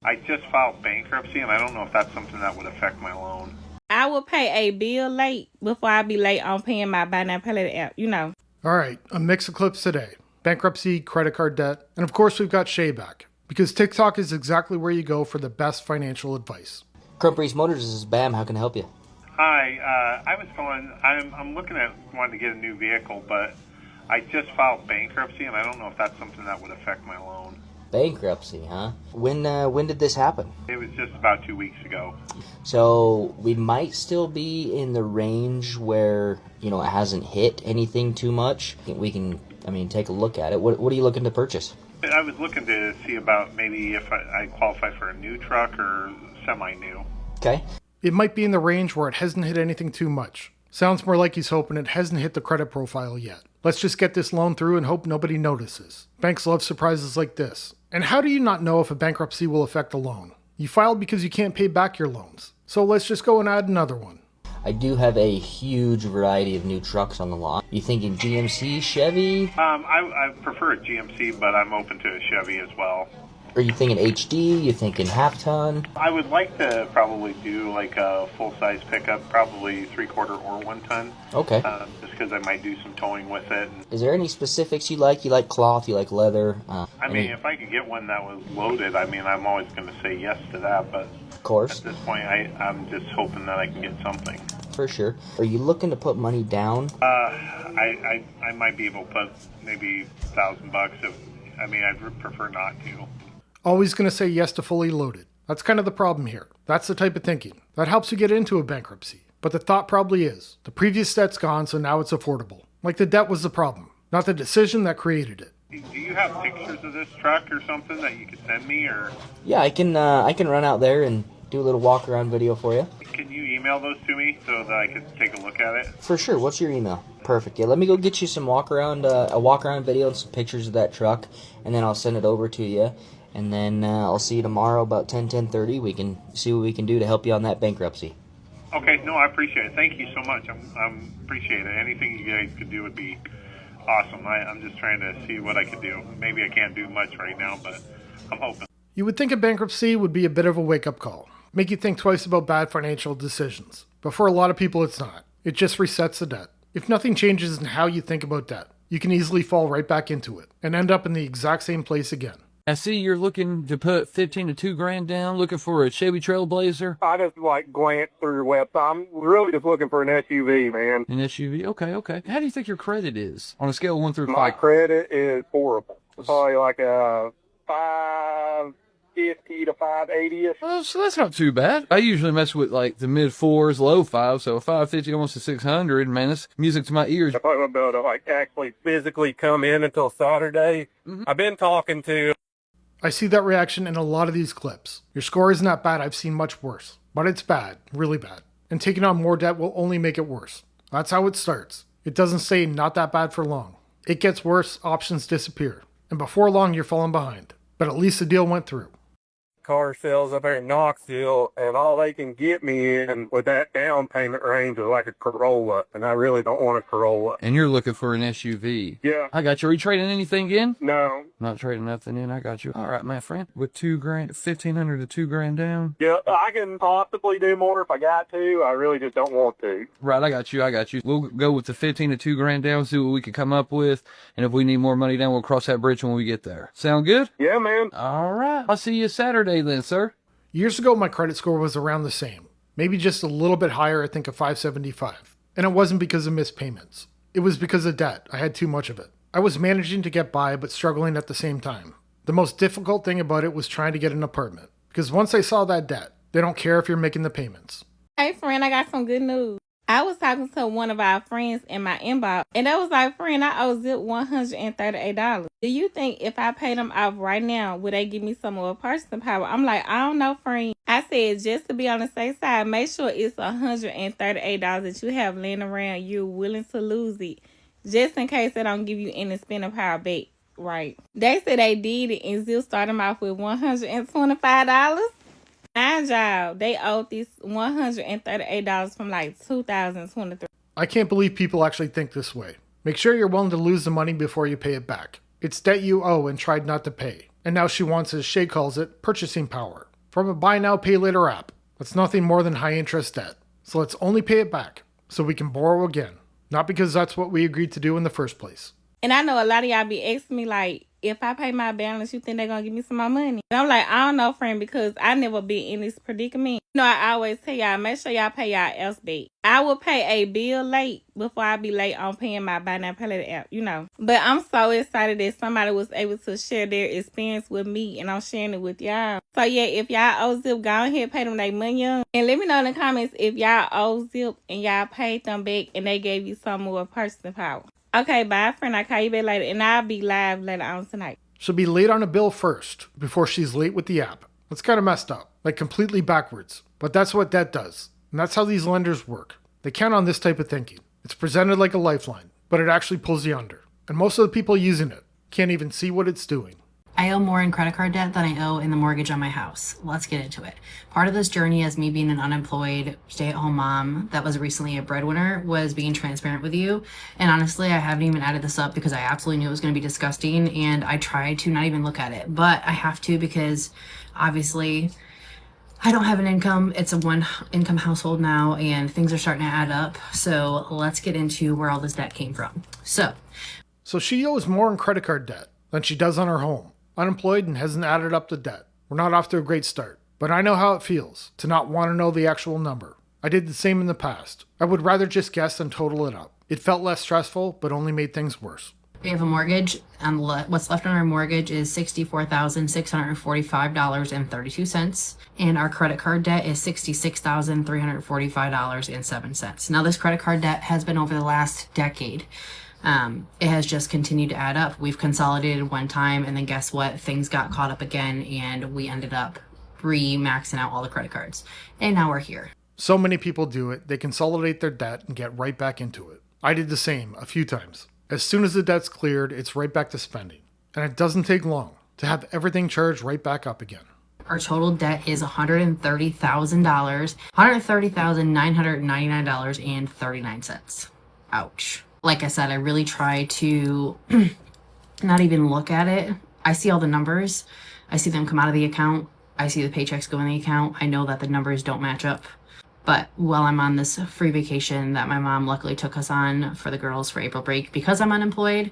I just filed bankruptcy, and I don't know if that's something that would affect my loan. I will pay a bill late before I be late on paying my buy now pay later app. All right, a mix of clips today. Bankruptcy, credit card debt, and of course we've got Shay back. Because TikTok is exactly where you go for the best financial advice. Crumpries Motors, this is Bam. How can I help you? Hi, I was calling. I'm looking at wanting to get a new vehicle, but I just filed bankruptcy, and I don't know if that's something that would affect my loan. Bankruptcy, huh? When did this happen? It was just about 2 weeks ago. So we might still be in the range where, it hasn't hit anything too much. We can, take a look at it. What are you looking to purchase? I was looking to see about maybe if I qualify for a new truck or semi-new. Okay. It might be in the range where it hasn't hit anything too much. Sounds more like he's hoping it hasn't hit the credit profile yet. Let's just get this loan through and hope nobody notices. Banks love surprises like this. And how do you not know if a bankruptcy will affect a loan? You filed because you can't pay back your loans. So let's just go and add another one. I do have a huge variety of new trucks on the lot. You thinking GMC, Chevy? I prefer a GMC, but I'm open to a Chevy as well. Are you thinking HD? You thinking half ton? I would like to probably do like a full-size pickup, probably 3/4 or 1 ton. Okay. Just because I might do some towing with it. Is there any specifics you like? You like cloth? You like leather? If I could get one that was loaded, I'm always going to say yes to that. But of course, at this point, I'm just hoping that I can get something. For sure. Are you looking to put money down? I might be able to put maybe $1,000 I'd prefer not to. Always going to say yes to fully loaded. That's kind of the problem here. That's the type of thinking. That helps you get into a bankruptcy. But the thought probably is, the previous debt's gone, so now it's affordable. Like the debt was the problem, not the decision that created it. Do you have pictures of this truck or something that you could send me, or? Yeah, I can run out there and do a little walk around video for you. Can you email those to me so that I can take a look at it? For sure. What's your email? Perfect. Yeah, let me go get you some a walk around video and some pictures of that truck, and then I'll send it over to you. And then I'll see you tomorrow about 10:30. We can see what we can do to help you on that bankruptcy. Okay, no, I appreciate it. Thank you so much. I'm appreciate it. Anything you guys could do would be awesome. I'm just trying to see what I could do. Maybe I can't do much right now, but I'm hoping. You would think a bankruptcy would be a bit of a wake-up call. Make you think twice about bad financial decisions. But for a lot of people, it's not. It just resets the debt. If nothing changes in how you think about debt, you can easily fall right back into it and end up in the exact same place again. I see you're looking to put 15 to 2 grand down, looking for a Chevy Trailblazer. I just glanced through your website. I'm really just looking for an SUV, man. An SUV? Okay. How do you think your credit is on a scale of 1 through 5? My credit is horrible. It's probably like a 550 to 580ish. Oh, so that's not too bad. I usually mess with like the mid 4s, low 5s, so a 550, almost a 600. Man, that's music to my ears. I thought I'd be able to actually physically come in until Saturday. Mm-hmm. I've been talking to. I see that reaction in a lot of these clips. Your score isn't that bad, I've seen much worse. But it's bad, really bad. And taking on more debt will only make it worse. That's how it starts. It doesn't stay not that bad for long. It gets worse, options disappear. And before long, you're falling behind. But at least the deal went through. Car sales up there in Knoxville, and all they can get me in with that down payment range is like a Corolla, and I really don't want a Corolla. And you're looking for an SUV. Yeah. I got you. Are you trading anything in? No. Not trading nothing in. I got you. All right, my friend. With 2 grand, 1,500 to 2 grand down. Yeah, I can possibly do more if I got to. I really just don't want to. Right, I got you. We'll go with the 15 to 2 grand down, see what we can come up with, and if we need more money down, we'll cross that bridge when we get there. Sound good? Yeah, man. All right. I'll see you Saturday then, sir. Years ago, my credit score was around the same. Maybe just a little bit higher, I think a 575. And it wasn't because of missed payments. It was because of debt. I had too much of it. I was managing to get by, but struggling at the same time. The most difficult thing about it was trying to get an apartment. Because once I saw that debt, they don't care if you're making the payments. Hey, friend, I got some good news. I was talking to one of our friends in my inbox, and that was like, friend, I owe Zip $138. Do you think if I pay them off right now, would they give me some more purchasing power? I'm like, I don't know, friend. I said, just to be on the safe side, make sure it's $138 that you have laying around. You're willing to lose it, just in case they don't give you any spending power back, right? They said they did it, and Zip started them off with $125. Mind y'all, they owed this $138 from like 2023. I can't believe people actually think this way. Make sure you're willing to lose the money before you pay it back. It's debt you owe and tried not to pay. And now she wants, as Shay calls it, purchasing power. from a buy now, pay later app. That's nothing more than high interest debt. So let's only pay it back so we can borrow again. Not because that's what we agreed to do in the first place. And I know a lot of y'all be asking me, like, if I pay my balance, you think they're going to give me some more money? And I'm like, I don't know, friend, because I never been in this predicament. You know, I always tell y'all, make sure y'all pay y'all else back. I will pay a bill late before I be late on paying my buy now, pay later app, you know. But I'm so excited that somebody was able to share their experience with me, and I'm sharing it with y'all. So, yeah, if y'all owe Zip, go ahead, pay them their money on. And let me know in the comments if y'all owe Zip and y'all paid them back and they gave you some more purchasing power. Okay, bye, friend. I'll call you back later, and I'll be live later on tonight. She'll be late on a bill first, before she's late with the app. That's kind of messed up, like completely backwards. But that's what debt does, and that's how these lenders work. They count on this type of thinking. It's presented like a lifeline, but it actually pulls you under. And most of the people using it can't even see what it's doing. I owe more in credit card debt than I owe in the mortgage on my house. Let's get into it. Part of this journey as me being an unemployed stay-at-home mom that was recently a breadwinner was being transparent with you. And honestly, I haven't even added this up because I absolutely knew it was going to be disgusting, and I tried to not even look at it. But I have to because obviously I don't have an income. It's a one-income household now, and things are starting to add up. So let's get into where all this debt came from. So she owes more in credit card debt than she does on her home. Unemployed and hasn't added up the debt. We're not off to a great start, but I know how it feels to not want to know the actual number. I did the same in the past. I would rather just guess than total it up. It felt less stressful, but only made things worse. we have a mortgage, and what's left on our mortgage is $64,645.32. And our credit card debt is $66,345.07. Now, this credit card debt has been over the last decade. It has just continued to add up. We've consolidated one time, and then guess what? Things got caught up again, and we ended up maxing out all the credit cards. And now we're here. So many people do it. They consolidate their debt and get right back into it. I did the same a few times. As soon as the debt's cleared, it's right back to spending. And it doesn't take long to have everything charged right back up again. Our total debt is $130,000, $130,999.39. Ouch. Like I said, I really try to not even look at it. I see all the numbers. I see them come out of the account. I see the paychecks go in the account. I know that the numbers don't match up. But while I'm on this free vacation that my mom luckily took us on for the girls for April break, because I'm unemployed,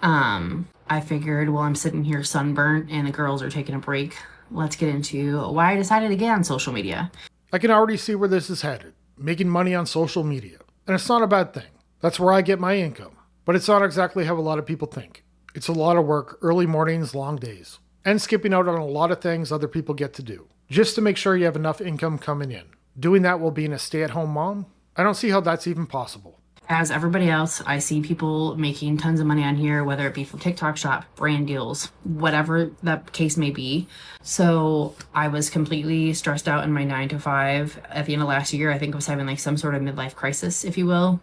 I figured while I'm sitting here sunburnt and the girls are taking a break, let's get into why I decided to get on social media. I can already see where this is headed. Making money on social media. And it's not a bad thing. That's where I get my income. But it's not exactly how a lot of people think. It's a lot of work, early mornings, long days, and skipping out on a lot of things other people get to do, just to make sure you have enough income coming in. Doing that while being a stay-at-home mom? I don't see how that's even possible. As everybody else, I see people making tons of money on here, whether it be from TikTok shop, brand deals, whatever that case may be. So I was completely stressed out in my 9-to-5 at the end of last year. I think I was having like some sort of midlife crisis, if you will.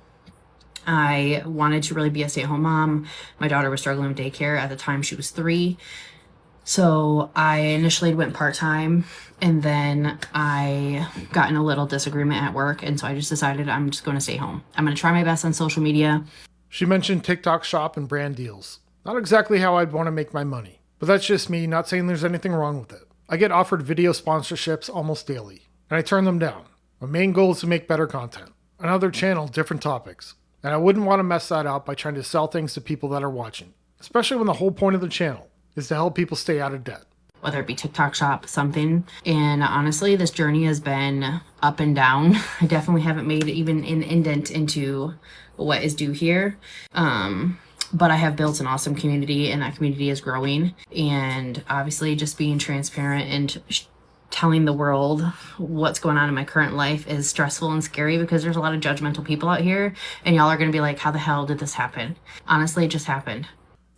I wanted to really be a stay-at-home mom. My daughter was struggling with daycare. At the time, she was 3. So I initially went part-time, and then I got in a little disagreement at work, and so I just decided I'm just going to stay home. I'm going to try my best on social media. She mentioned TikTok shop and brand deals. Not exactly how I'd want to make my money, but that's just me, not saying there's anything wrong with it. I get offered video sponsorships almost daily, and I turn them down. My main goal is to make better content. Another channel, different topics. And I wouldn't want to mess that up by trying to sell things to people that are watching, especially when the whole point of the channel is to help people stay out of debt. Whether it be TikTok shop, something. And honestly, this journey has been up and down. I definitely haven't made even an indent into what is due here. But I have built an awesome community, and that community is growing. And obviously just being transparent and telling the world what's going on in my current life is stressful and scary because there's a lot of judgmental people out here, and y'all are going to be like, how the hell did this happen? Honestly, it just happened.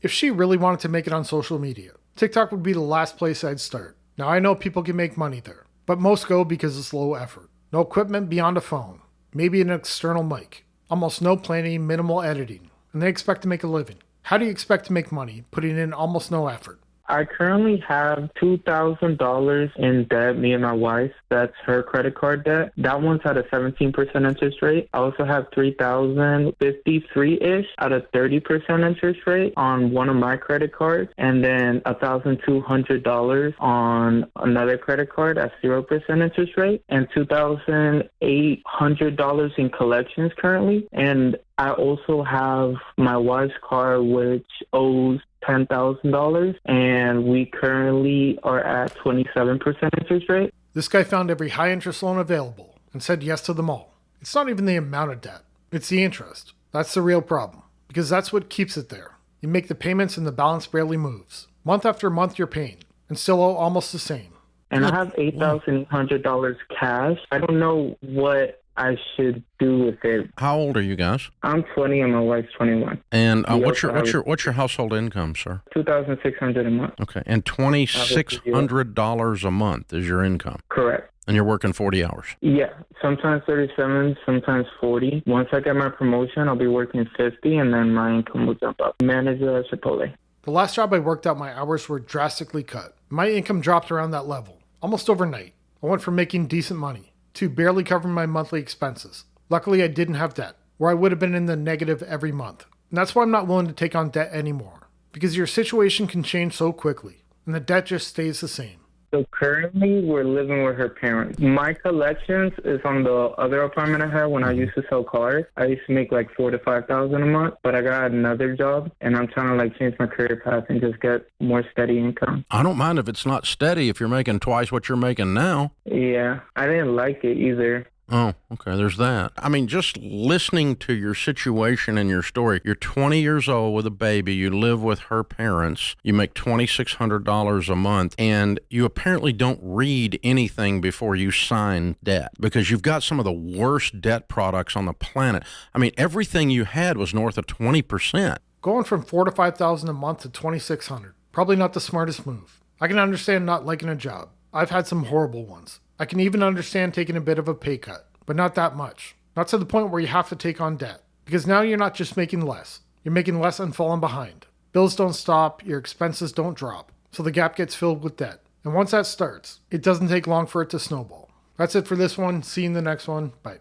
If she really wanted to make it on social media, TikTok would be the last place I'd start. Now, I know people can make money there, but most go because it's low effort. No equipment beyond a phone, maybe an external mic, almost no planning, minimal editing, and they expect to make a living. How do you expect to make money putting in almost no effort? I currently have $2,000 in debt, me and my wife. That's her credit card debt. That one's at a 17% interest rate. I also have $3,053-ish at a 30% interest rate on one of my credit cards, and then $1,200 on another credit card at 0% interest rate, and $2,800 in collections currently. And I also have my wife's car, which owes $10,000, and we currently are at 27% interest rate. This guy found every high interest loan available and said yes to them all. It's not even the amount of debt, it's the interest. That's the real problem, because that's what keeps it there. You make the payments and the balance barely moves. Month after month you're paying and still owe almost the same. And I have $8,800 cash. I don't know what I should do with it. How old are you guys? I'm 20 and my wife's 21. And what's your household income, sir? $2,600 a month. Okay, and $2,600 a month is your income. Correct. And you're working 40 hours. Yeah, sometimes 37, sometimes 40. Once I get my promotion, I'll be working 50, and then my income will jump up. Manager at Chipotle. The last job I worked out, my hours were drastically cut. My income dropped around that level, almost overnight. I went from making decent money to barely covering my monthly expenses. Luckily, I didn't have debt, where I would have been in the negative every month. And that's why I'm not willing to take on debt anymore, because your situation can change so quickly, and the debt just stays the same. So currently, we're living with her parents. My collections is on the other apartment I had when I used to sell cars. I used to make like $4,000 to $5,000 a month, but I got another job, and I'm trying to like change my career path and just get more steady income. I don't mind if it's not steady if you're making twice what you're making now. Yeah, I didn't like it either. Oh, okay, there's that. I mean, just listening to your situation and your story, you're 20 years old with a baby, you live with her parents, you make $2,600 a month, and you apparently don't read anything before you sign debt because you've got some of the worst debt products on the planet. I mean, everything you had was north of 20%. Going from $4,000 to $5,000 a month to $2,600, probably not the smartest move. I can understand not liking a job. I've had some horrible ones. I can even understand taking a bit of a pay cut, but not that much. Not to the point where you have to take on debt. Because now you're not just making less. You're making less and falling behind. Bills don't stop, your expenses don't drop. So the gap gets filled with debt. And once that starts, it doesn't take long for it to snowball. That's it for this one. See you in the next one. Bye.